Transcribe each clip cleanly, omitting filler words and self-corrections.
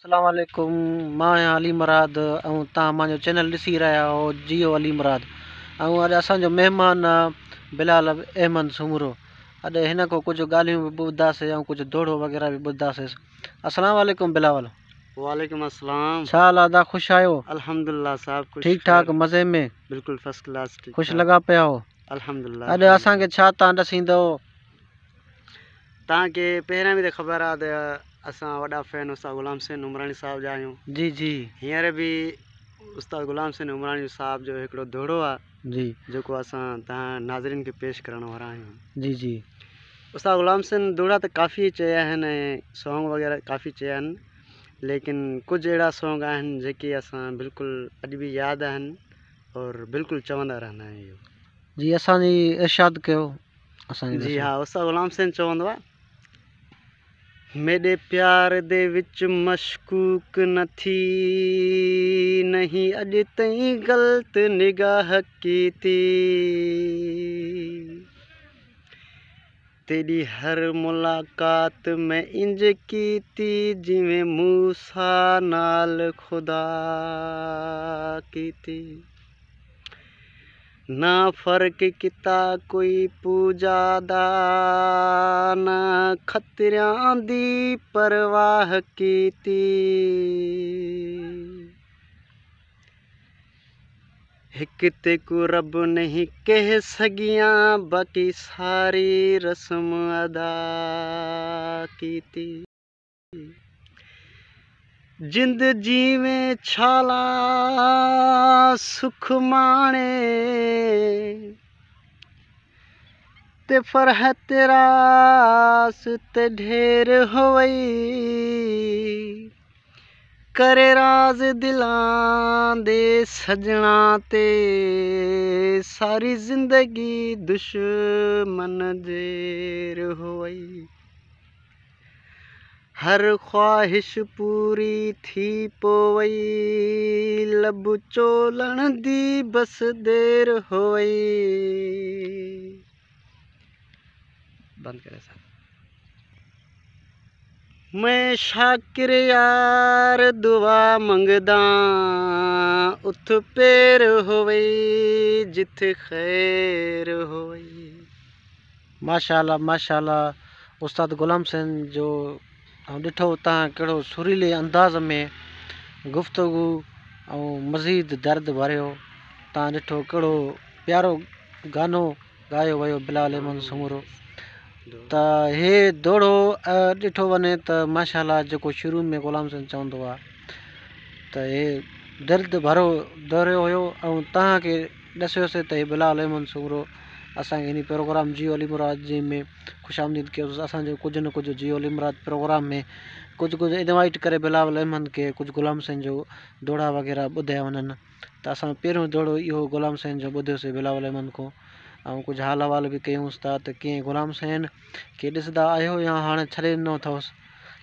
अस्सलाम वालेकुम। मां आहियां अली मुराद ऐं तव्हां मुंहिंजो चैनल ॾिसी रहिया आहियो जियो अली मुराद। ऐं अॼु असांजो महिमान आहे बिलाल अहमद सुमरो। अॼु हिन खां कुझु ॻाल्हियूं बि ॿुधंदासीं ऐं कुझु दोड़ो वग़ैरह बि ॿुधंदासीं। अस्सलाम वालेकुम बिलाल। वालेकुम अस्सलाम। छा हाल आहे? ख़ुशि आहियो? अल्हम्दुलिल्लाह साहब कुछ ठीक ठाक मज़े में? बिल्कुल फर्स्ट क्लास ठीक ख़ुशि लॻा पिया हो? अल्हम्दुलिल्लाह। अॼु असांखे छा तव्हां ॾसींदव? तव्हांखे पहिरियां बि त ख़बर आहे त असां वॾा फैन उस्ताद ग़ुलाम हुसैन उमरानी साहब जा आहियूं। जी जी। हींअर बि उस्ताद ग़ुलाम हुसैन उमरानी साहब जो हिकिड़ो दोड़ो आहे जी जेको असां तव्हां नाज़रीन खे पेश करण वारा आहियूं। जी जी। उस्ताद ग़ुलाम हुसैन दोड़ा त काफ़ी चया आहिनि ऐं सॉन्ग वग़ैरह काफ़ी चया आहिनि, लेकिन कुछ अहिड़ा सॉन्ग आहिनि जेके असां बिल्कुलु अॼु बि यादि आहिनि और बिल्कुलु चवंदा रहंदा आहियूं। जी असांजी इरशाद कयो असांखे। जी हाँ, उस्ताद ग़ुलाम हुसैन चवंदो आहे, मेरे प्यार दे विच मशकूक न थी नहीं अॼु ताईं गलत निगाह की थी, तेरी हर मुलाकात में इंज की थी जिवें मूसा नाल खुदा की थी, ना फर्क किता कोई पूजा दा ना खतरियां दी परवाह कीती, हिक ते को रब नहीं कह सगियां बाकी सारी रस्म अदा कीती, जिंद जीवें छाला सुख माणे ते फरह तेरास ते ढेर होई, करे राज दिलां दे सजना ते सारी जिंदगी दुश्मन जेर होई, हर ख्वाहिश पूरी थी पोवई लब चोलण दी बस देर होई। बंद करे साहब। मैं शाकिर यार दुआ मंगदा उथ पैर होवई जिथ खैर होवई। माशाअल्लाह माशाअल्लाह। उस्ताद ग़ुलाम हुसैन जो ॾिठो तव्हां कहिड़ो सुरीले अंदाज़ में गुफ़्तगू ऐं मज़ीद दर्द भरियो तव्हां ॾिठो कहिड़ो प्यारो गानो ॻायो वियो बिलाल अहमद सुमरो। त हे दोड़ो ॾिठो वञे त माशाअल्लाह जेको शुरू में ग़ुलाम हुसैन चवंदो आहे त हे दर्द भरो दोड़ियो हुयो ऐं तव्हांखे ॾसियोसीं त हे बिलाल अहमद सुमरो असांखे इन प्रोग्राम जियो अली मुराद जी में ख़ुशि आमदीद कयोसीं। असांजो कुझु न कुझु जियो अली मुराद प्रोग्राम में कुझु इनवाइट करे बिलाल अहमद खे कुझु ग़ुलाम हुसैन जो दोड़ा वग़ैरह ॿुधाया वञनि। त असां पहिरियों दोड़ो इहो ग़ुलाम हुसैन जो ॿुधियोसीं बिलाल अहमद खां ऐं कुझु हाल अहिवाल बि कयूंसि था त कीअं ग़ुलाम हुसैन खे ॾिसंदा आहियो या हाणे छॾे ॾिनो अथवसि,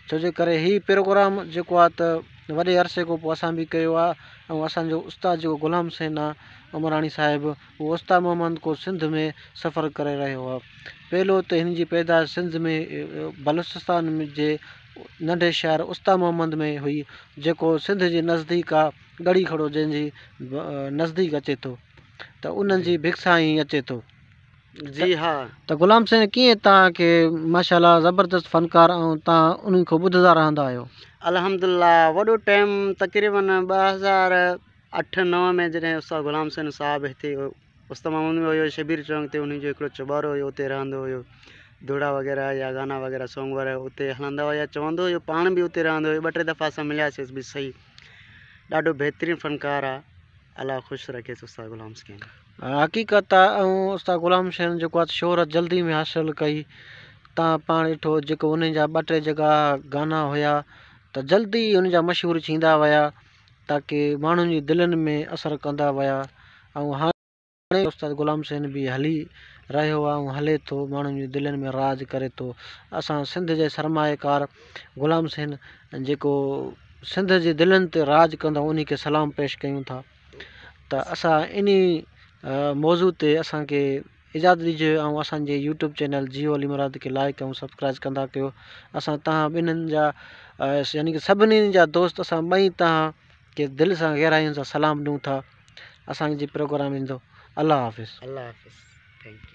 छो जे करे हीउ प्रोग्राम जेको आहे त वॾे अरसे खां पोइ असां बि कयो आहे ऐं असांजो उस्ताद जेको ग़ुलाम हुसैन आहे उमरानी साहिबु उहो उस्ताद मोहम्मद को सिंध में सफ़र करे रहियो आहे। पहिरियों त हिन जी पैदाइश सिंध में बलूचिस्तान जे नंढे शहर उस्ताद मोहम्मद में हुई जेको सिंध जे नज़दीक आहे, ॻड़ी खड़ो जंहिंजी नज़दीक अचे थो, त उन्हनि जी भिक्षा ई अचे थो। जी हाँ। त ग़ुलाम हुसैन कीअं तव्हांखे माशाअल्लाह ज़बरदस्त फ़नकार ऐं तव्हां उन्हनि खां ॿुधंदा रहंदा आहियो? अल्हम्दुलिल्लाह वॾो टाइम तक़रीबन 2008-9 में जॾहिं उस्ताद ग़ुलाम हुसैन साहब हिते उस्ताद मोहम्मद में हुयो शबीर चौक ते उन्ही जो हिकिड़ो चुबारो हुयो, उते रहंदो हुयो, दोड़ा वग़ैरह या गाना वग़ैरह सॉन्ग वग़ैरह उते हलंदा हुया, चवंदो हुयो, पाण बि उते रहंदो हुयो, 2-3 दफ़ा असां मिलियासीं बि सही। ॾाढो बहितरीनु फ़नकार आहे, अल्लाह ख़ुशि रखेसि उस्ताद ग़ुलाम हुसैन। हक़ीक़त आहे। ऐं उस्ताद ग़ुलाम हुसैन जेको आहे शोहरत जल्दी में हासिलु कई। तव्हां पाण ॾिठो जेको उन जा 2-3 जॻह गाना हुया त जल्दी उन जा मशहूरु थींदा विया ताकी माण्हुनि जी दिलनि में असरु कंदा विया। ऐं हाणे उस्ताद ग़ुलाम हुसैन बि हली रहियो आहे ऐं हले थो, माण्हुनि जी दिलनि में राज करे थो। असां सिंध जे सरमाएकार ग़ुलाम हुसैन जेको सिंध जे दिलनि ते राज कंदो उन खे सलाम पेश कयूं था। त असां इन मौज़ू ते असांखे इजाज़त ॾिजो ऐं असांजे यूट्यूब चैनल जियो अली मुराद खे लाइक ऐं सब्सक्राइब कंदा कयो। असां तव्हां ॿिन्हिनि जा यानी कि सभिनी जा दोस्त असां ॿई तव्हांखे दिलि सां गहराइयुनि सां सलाम ॾियूं था। असांजी प्रोग्राम ईंदो। अल्लाह हाफ़िज़। अल्लाह हाफ़िज़। Thank U.